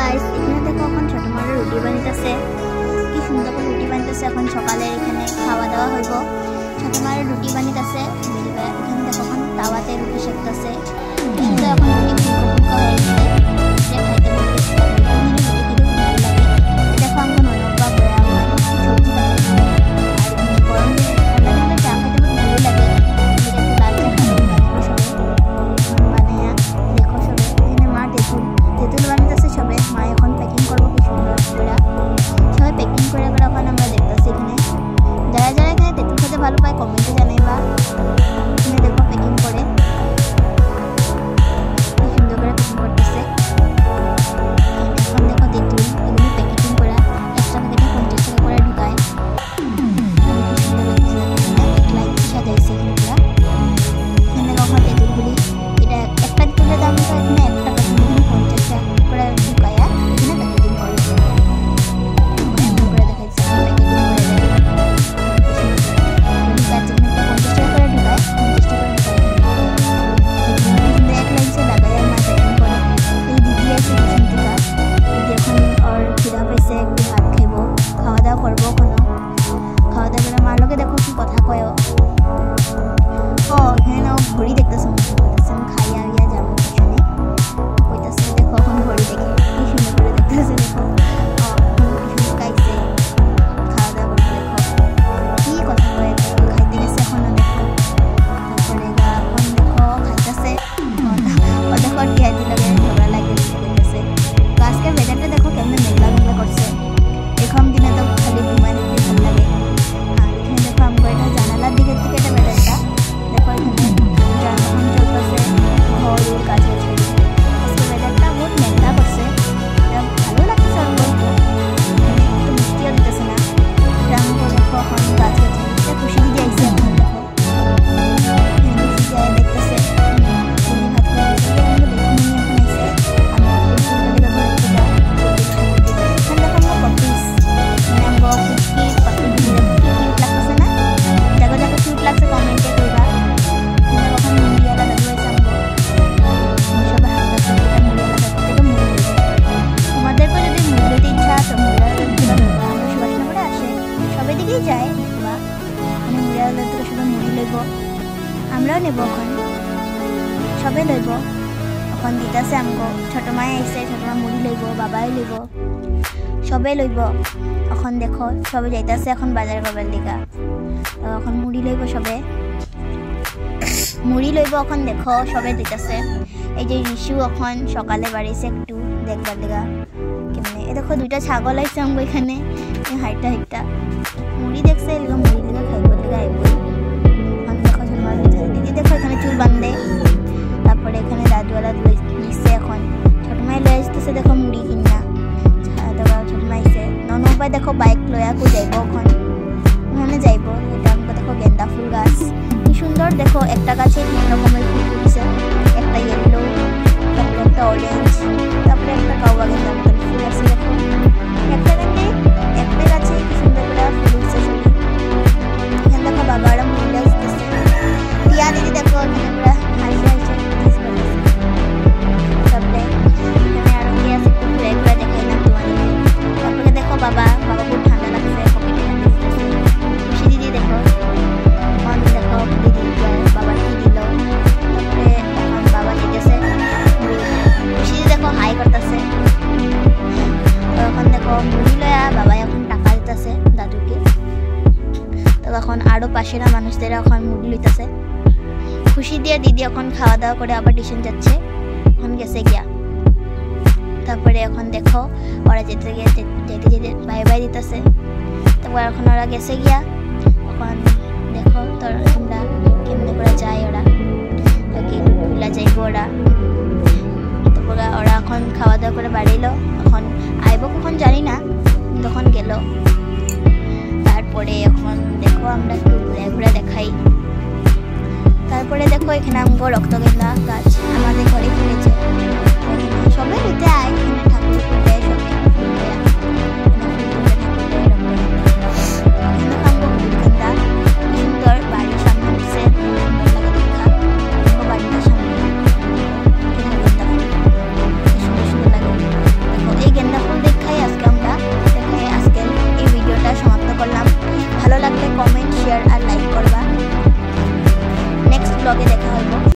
Guys, এখানে দেখো এখন ছোট মারা রুটি বানাইতেছে। কি সুন্দর করে রুটি বানাইতেছে। এখন সকালে এখানে খাওয়া দাওয়া হইব। ছোট মারা রুটি বানাইতেছে। এখানে দেখো এখন তাওয়াতে রুটি সেকতেছে। সুন্দর এখন রুটি ফুলকা হয়ে গেছে। যে খাইতে বলতে রুটি খেতে ভালো লাগে। দেখো আমরা ননবা বয়া সবজি বানাইছি। আর গরম দিনে ঠান্ডা দিনে চা খাইতে বহুত ভালো লাগে। একটু লাল চা খাইতে বানাবো সবাই। বানাইয়া দেখো সবাই এখানে মা তেঁতুল বানাইতেছে সবাই। মা এখন প্যাকিং করবো কি সুন্দর করে। সবাই প্যাকিং করে করে এখন আমরা দেখতেছি এখানে। যারা যারা এখানে তেঁতুল খেতে ভালো পায় কমেন্টে জানাইবা। এখানে দেখো প্যাকিং করে কি সুন্দর করে প্যাকিং করতেছে। এখন দেখো তেঁতুল এগুলো প্যাকেটিং করে একটা প্যাকেটে 50 টাকা করে ঢুকায়। কি সুন্দর লাগছে। লাইট সাজাইছে এখানে। এখানে দেখো তেঁতুলগুলি এটা একটা তেঁতুলের দাম তো এখানে 1 টাকা কিন্তু 50 টাকা করে ঢুকায়া এখানে প্যাকেটিং করে। এমন করে দেখাইছে প্যাকেটিং করে দেয়। ঘড়ি দেখতেছে খাইয়া গিয়া যাবো পিছনে কইতাছে। দেখো এখন ঘড়ি দেখে কি সুন্দর করে দেখতেছে। দেখো খাইছে খাওয়া দাওয়া করবে। দেখো কি কথা কয়ে খাইতে গেছে এখনো। দেখো তারপরে এখন দেখো খাইতেছে। দেখো টিয়া দিলে ঝগড়া লাগে কইতেছে। আজকের ওয়েদারটা দেখো কেমন মেঘলা মেঘলা করছে। এরকম দিনে তো খালি ঘুমায় দেখতে ভালো লাগে। আর এখানে দেখো আমরা এটা জানালার দিকের থেকে এটা ওয়েদারটা দেখো। এখানে যায় বা মানে মুড়িয়ালা থেকে সবাই মুড়ি লইব। আমরাও নেব এখন সবাই লইব। এখন দিতেছে আমগো ছোট মাই আইসে। ছোট মা মুড়ি লইব, বাবাই লইব, সবাই লইব। এখন দেখো সবাই যাইতেছে এখন বাজার করবার দিকা। এখন মুড়ি লইব সবে মুড়ি লইব। এখন দেখো সবাই দিতেছে। এই যে রিশু এখন সকালে বাড়িছে একটু দেখবার দিকা কেমনে। এ দেখো দুইটা ছাগল আইসে আমগো এখানে হাইটা হাইটা মুড়ি দেখছে। এরকম মুড়ি লেগে খাইবার দিকে আইব। এখন দেখো দিদি দেখো এখানে চুল বান্ধে। তারপরে এখানে দাদুয়ালা দিচ্ছে। এখন ছোট মাই লয়ে আসতেছে দেখো মুড়ি কিনা। তারপর ছোট মাই আইসে। ননবাই দেখো বাইক লয়া কো যাইব। এখন ওখানে যাইব। এটা আমাকে দেখো গেন্দা ফুল গাছ কি সুন্দর। দেখো একটা গাছে 3 রকমের ফুল ফুটছে। একটা ইয়েলো, তারপরে একটা অরেঞ্জ, তারপরে একটা কাওয়া গেন্দা ফুল আছে। দেখো একটা গাছে কি সুন্দর করে ফুল উঠছে। এখানে দেখো বাবারা মুড়ি আসতেছে। টিয়া দিদি দেখো এখানে পুরা হাসি হাসি তারপরে এখানে আরো কি আছে একটু ঘুরে ঘুরে দেখাই না তোমাদেরকে। তারপরে দেখো বাবা খুব ঠান্ডা লাগছে। খুশি দিদি দেখো এখন দেখো দিদি বাবা কি দিল। তারপরে এখন বাবা দিতেছে খুশি দিদি দেখো হাই করতেছে। এখন দেখো মুড়ি লয়া বাবা এখন টাকা দিতেছে দাদুকে। তো এখন আরো পাশেরা মানুষদের এখন মুড়ি লইতেছে। খুশি দিয়ে দিদি এখন খাওয়া দাওয়া করে আবার টিউশন যাচ্ছে। এখন গেছে গিয়া। তারপরে এখন দেখো ওরা যেতে যেতে বাই বাই দিতেছে। তারপর এখন ওরা গেছে গিয়া। এখন দেখো তোমরা কেমনে করে যায় ওরা ভুলা যাইব ওরা। তারপর ওরা এখন খাওয়া দাওয়া করে বাড়িলো। এখন আইব কখন জানি না, তখন গেল। তারপরে এখন দেখো আমরা একটু ঘুরে ঘুরে দেখাই। তারপরে দেখো এখানে আমগো রক্তগেন্দা গাছ আমাদের ঘরে ফিরেছে। সবাই নিতে